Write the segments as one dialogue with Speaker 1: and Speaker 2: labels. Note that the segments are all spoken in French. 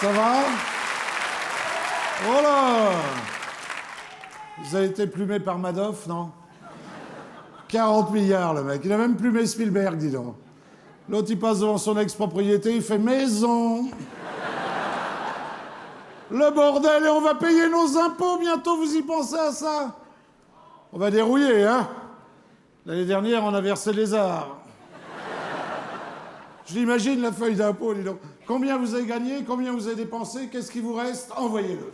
Speaker 1: Ça va? Oh là! Vous avez été plumé par Madoff, non? 40 milliards, le mec. Il a même plumé Spielberg, dis donc. L'autre, il passe devant son ex-propriété, il fait maison. Le bordel, et on va payer nos impôts bientôt, vous y pensez à ça? On va dérouiller, hein? L'année dernière, on a versé les arts. Je l'imagine, la feuille d'impôt, dis donc. Combien vous avez gagné? Combien vous avez dépensé? Qu'est-ce qui vous reste? Envoyez-le.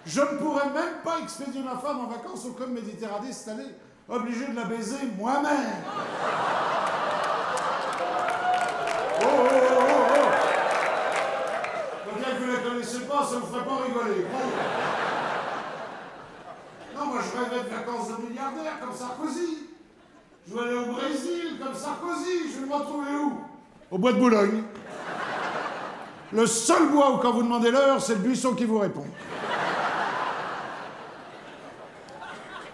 Speaker 1: Je ne pourrais même pas expédier ma femme en vacances au Club Méditerranée cette année. Obligé de la baiser moi-même. Oh, oh, oh, oh, oh. Faut bien que vous ne la connaissez pas, ça ne vous ferait pas rigoler. Non, moi je rêvais de vacances de milliardaire comme Sarkozy. Je veux aller au Brésil comme Sarkozy. Je vais me retrouver où? Au bois de Boulogne. Le seul bois où quand vous demandez l'heure, c'est le buisson qui vous répond.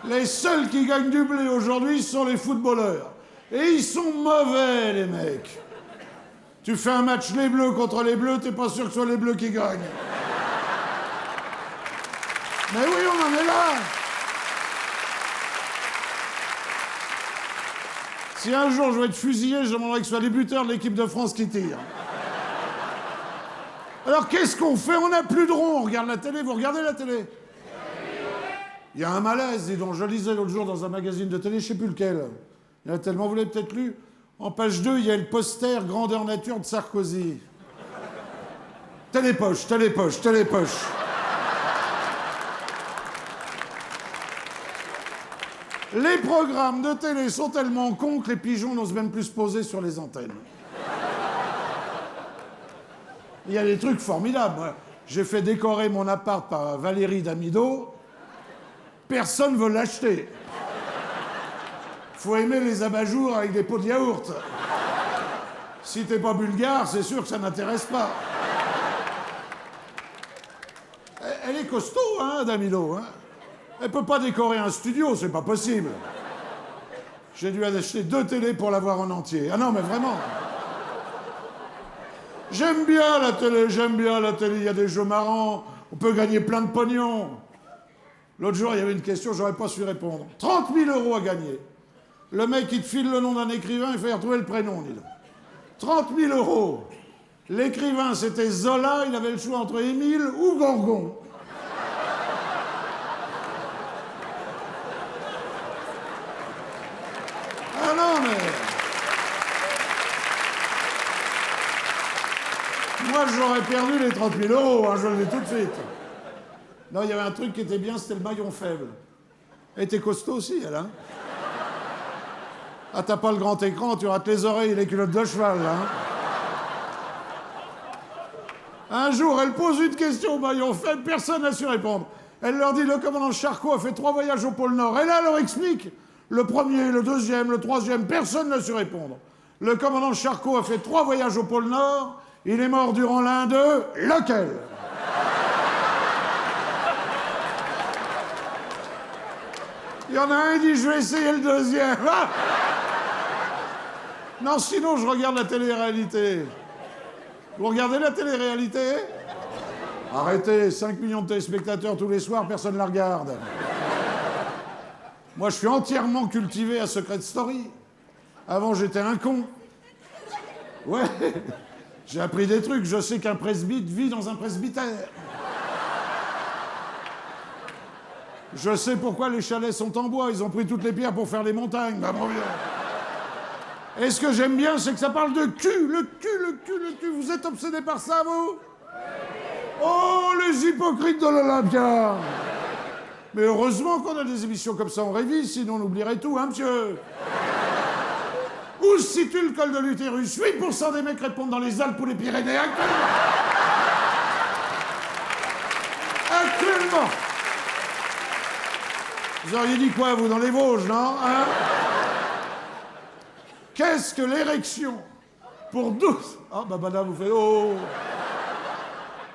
Speaker 1: Les seuls qui gagnent du blé aujourd'hui sont les footballeurs. Et ils sont mauvais, les mecs. Tu fais un match les bleus contre les bleus, t'es pas sûr que ce soit les bleus qui gagnent. Mais oui, on en est là. Si un jour je vais être fusillé, je demanderai que ce soit les buteurs de l'équipe de France qui tirent. Alors qu'est-ce qu'on fait? On n'a plus de rond. On regarde la télé. Vous regardez la télé? Il y a un malaise, dis donc. Je lisais l'autre jour dans un magazine de télé, je sais plus lequel. Il y en a tellement, vous l'avez peut-être lu. En page 2, il y a le poster grandeur nature de Sarkozy. Télépoche, télépoche, télépoche. Les programmes de télé sont tellement cons que les pigeons n'osent même plus se poser sur les antennes. Il y a des trucs formidables. Moi, j'ai fait décorer mon appart par Valérie Damido. Personne ne veut l'acheter. Faut aimer les abat-jours avec des pots de yaourt. Si t'es pas bulgare, c'est sûr que ça n'intéresse pas. Elle est costaud, hein, Damido, hein. Elle peut pas décorer un studio, c'est pas possible. J'ai dû acheter 2 télés pour l'avoir en entier. Ah non, mais vraiment. J'aime bien la télé, j'aime bien la télé. Il y a des jeux marrants, on peut gagner plein de pognon. L'autre jour, il y avait une question, j'aurais pas su répondre. 30 000 € à gagner. Le mec, il te file le nom d'un écrivain, il fait retrouver le prénom, dis donc. 30 000 €. L'écrivain, c'était Zola, il avait le choix entre Émile ou Gorgon. Ah non, mais... Moi, j'aurais perdu les 30 000 €, hein, je le dis tout de suite. Non, il y avait un truc qui était bien, c'était le maillon faible. Elle était costaud aussi, elle, hein. Ah, t'as pas le grand écran, tu rates les oreilles et les culottes de cheval, hein. Un jour, elle pose une question au maillon faible, personne n'a su répondre. Elle leur dit, le commandant Charcot a fait 3 voyages au pôle Nord. Et là, elle leur explique. Le premier, le deuxième, le troisième, personne n'a su répondre. Le commandant Charcot a fait 3 voyages au pôle Nord. Il est mort durant l'un d'eux. Lequel? Il y en a un qui dit, je vais essayer le deuxième. Ah, non, sinon, je regarde la télé-réalité. Vous regardez la télé-réalité? Arrêtez, 5 millions de téléspectateurs tous les soirs, personne ne la regarde. Moi, je suis entièrement cultivé à Secret Story. Avant, j'étais un con. Ouais, j'ai appris des trucs. Je sais qu'un presbyte vit dans un presbytère. Je sais pourquoi les chalets sont en bois. Ils ont pris toutes les pierres pour faire les montagnes. Bah, bon, bien. Et ce que j'aime bien, c'est que ça parle de cul. Le cul, le cul, le cul. Vous êtes obsédés par ça, vous? Oh, les hypocrites de l'Olympia! Mais heureusement qu'on a des émissions comme ça, on révise, sinon on oublierait tout, hein, monsieur? Où se situe le col de l'utérus? 8% des mecs répondent dans les Alpes ou les Pyrénées, actuellement! Actuellement! Vous auriez dit quoi, vous, dans les Vosges, non, hein? Qu'est-ce que l'érection? Pour 12... Ah, bah, madame, vous faites... Oh!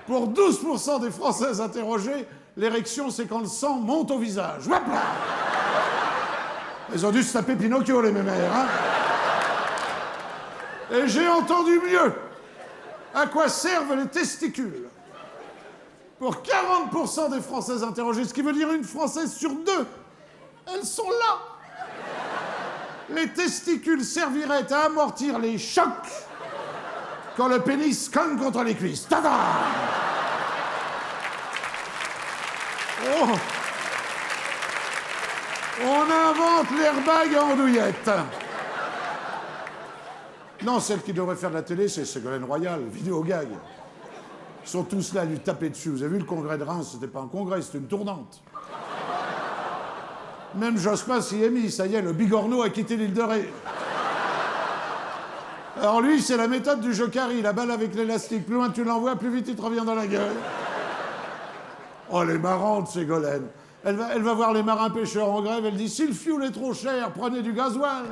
Speaker 1: Pour 12% des Françaises interrogées, l'érection, c'est quand le sang monte au visage. Hop là! Ils ont dû se taper Pinocchio, les mémères, hein? Et j'ai entendu mieux. À quoi servent les testicules? Pour 40% des Françaises interrogées, ce qui veut dire une Française sur deux, elles sont là. Les testicules serviraient à amortir les chocs quand le pénis cogne contre les cuisses. Tada! Oh. On invente l'airbag à andouillette. Non, celle qui devrait faire de la télé, c'est Ségolène Royal, vidéo gag. Ils sont tous là à lui taper dessus. Vous avez vu le congrès de Reims? C'était pas un congrès, c'était une tournante. Même Jospin s'y est mis. Ça y est, le bigorneau a quitté l'île de Ré. Alors lui, c'est la méthode du Jokari, la balle avec l'élastique. Plus loin tu l'envoies, plus vite il te revient dans la gueule. Oh, elle est marrante, Ségolène. Elle va voir les marins pêcheurs en grève, elle dit « Si le fioul est trop cher, prenez du gasoil !»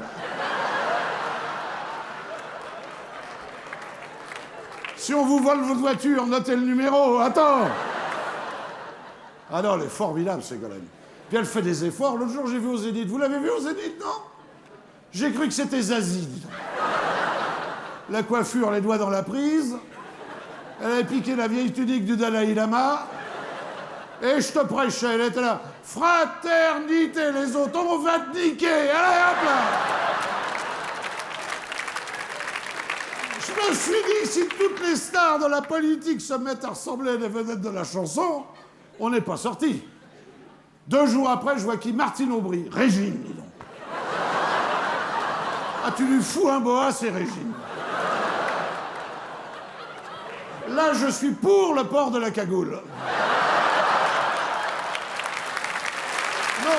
Speaker 1: Si on vous vole votre voiture, notez le numéro. Attends. Ah non, elle est formidable, Ségolène. Puis elle fait des efforts. L'autre jour, j'ai vu au Zénith. Vous l'avez vu au Zénith, non? J'ai cru que c'était Zazie. La coiffure, les doigts dans la prise. Elle avait piqué la vieille tunique du Dalai Lama. Et je te prêchais, elle était là. Fraternité, les autres, on va te niquer. Allez, hop là. Je me suis dit, si toutes les stars de la politique se mettent à ressembler à des vedettes de la chanson, on n'est pas sorti. 2 jours après, je vois qui? Martine Aubry. Régine, dis donc. Ah, tu lui fous un boa, c'est Régine. Là, je suis pour le port de la cagoule. Non,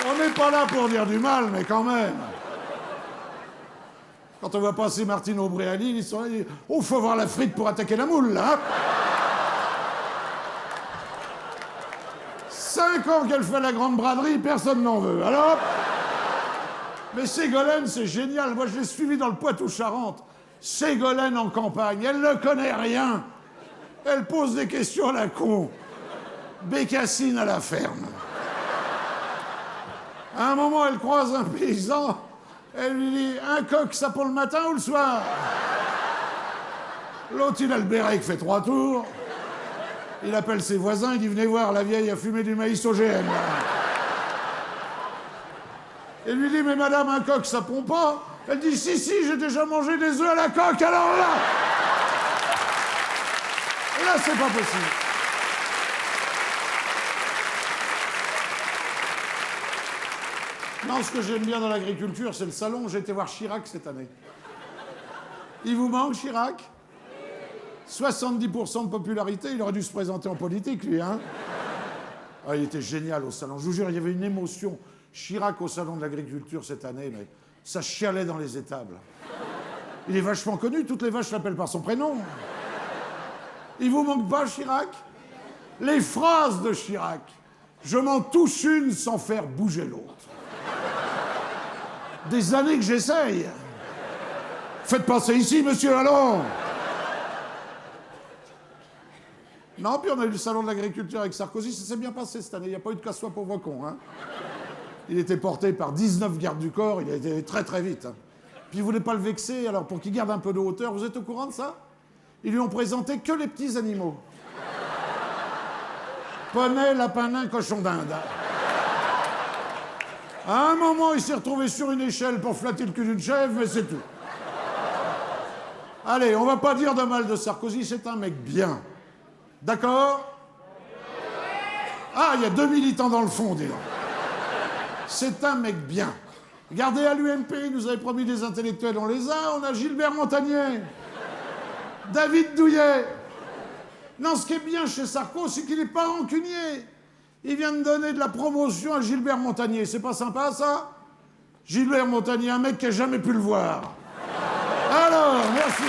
Speaker 1: on n'est pas là pour dire du mal, mais quand même. Quand on voit passer Martine Aubry à Lille, ils sont là, ils disent « Oh, faut voir la frite pour attaquer la moule, là !» 5 ans qu'elle fait la grande braderie, personne n'en veut. Alors, mais Ségolène, c'est génial. Moi, je l'ai suivie dans le Poitou-Charentes. Ségolène en campagne, elle ne connaît rien. Elle pose des questions à la con. Bécassine à la ferme. À un moment, elle croise un paysan. Elle lui dit « Un coq, ça pour le matin ou le soir ?» L'autre, il a le béret qui fait 3 tours. Il appelle ses voisins, il dit « Venez voir, la vieille a fumé du maïs OGM. » Il lui dit « Mais madame, un coq, ça pond pas ?» Elle dit « Si, si, j'ai déjà mangé des œufs à la coque, alors là... » Là, c'est pas possible. Non, ce que j'aime bien dans l'agriculture, c'est le salon. J'ai été voir Chirac cette année. Il vous manque, Chirac? 70% de popularité, il aurait dû se présenter en politique, lui, hein? Ah, il était génial au salon. Je vous jure, il y avait une émotion. Chirac au salon de l'agriculture cette année, mais ça chialait dans les étables. Il est vachement connu, toutes les vaches l'appellent par son prénom. Il vous manque pas, Chirac? Les phrases de Chirac. Je m'en touche une sans faire bouger l'autre. Des années que j'essaye. Faites passer ici, monsieur, allons. Non, puis on a eu le salon de l'agriculture avec Sarkozy, ça s'est bien passé cette année. Il n'y a pas eu de casse-toi pauvre con, hein. Il était porté par 19 gardes du corps, il a été très très vite. Hein. Puis il ne voulait pas le vexer, alors pour qu'il garde un peu de hauteur, vous êtes au courant de ça? Ils lui ont présenté que les petits animaux. Poney, lapin nain, cochon d'Inde. À un moment, il s'est retrouvé sur une échelle pour flatter le cul d'une chèvre, mais c'est tout. Allez, on va pas dire de mal de Sarkozy, c'est un mec bien. D'accord? Ah, il y a 2 militants dans le fond, dis donc. C'est un mec bien. Regardez à l'UMP, il nous avait promis des intellectuels, on les a. On a Gilbert Montagnier, David Douillet. Non, ce qui est bien chez Sarko, c'est qu'il n'est pas rancunier. Il vient de donner de la promotion à Gilbert Montagnier. C'est pas sympa, ça? Gilbert Montagnier, un mec qui n'a jamais pu le voir. Alors, merci.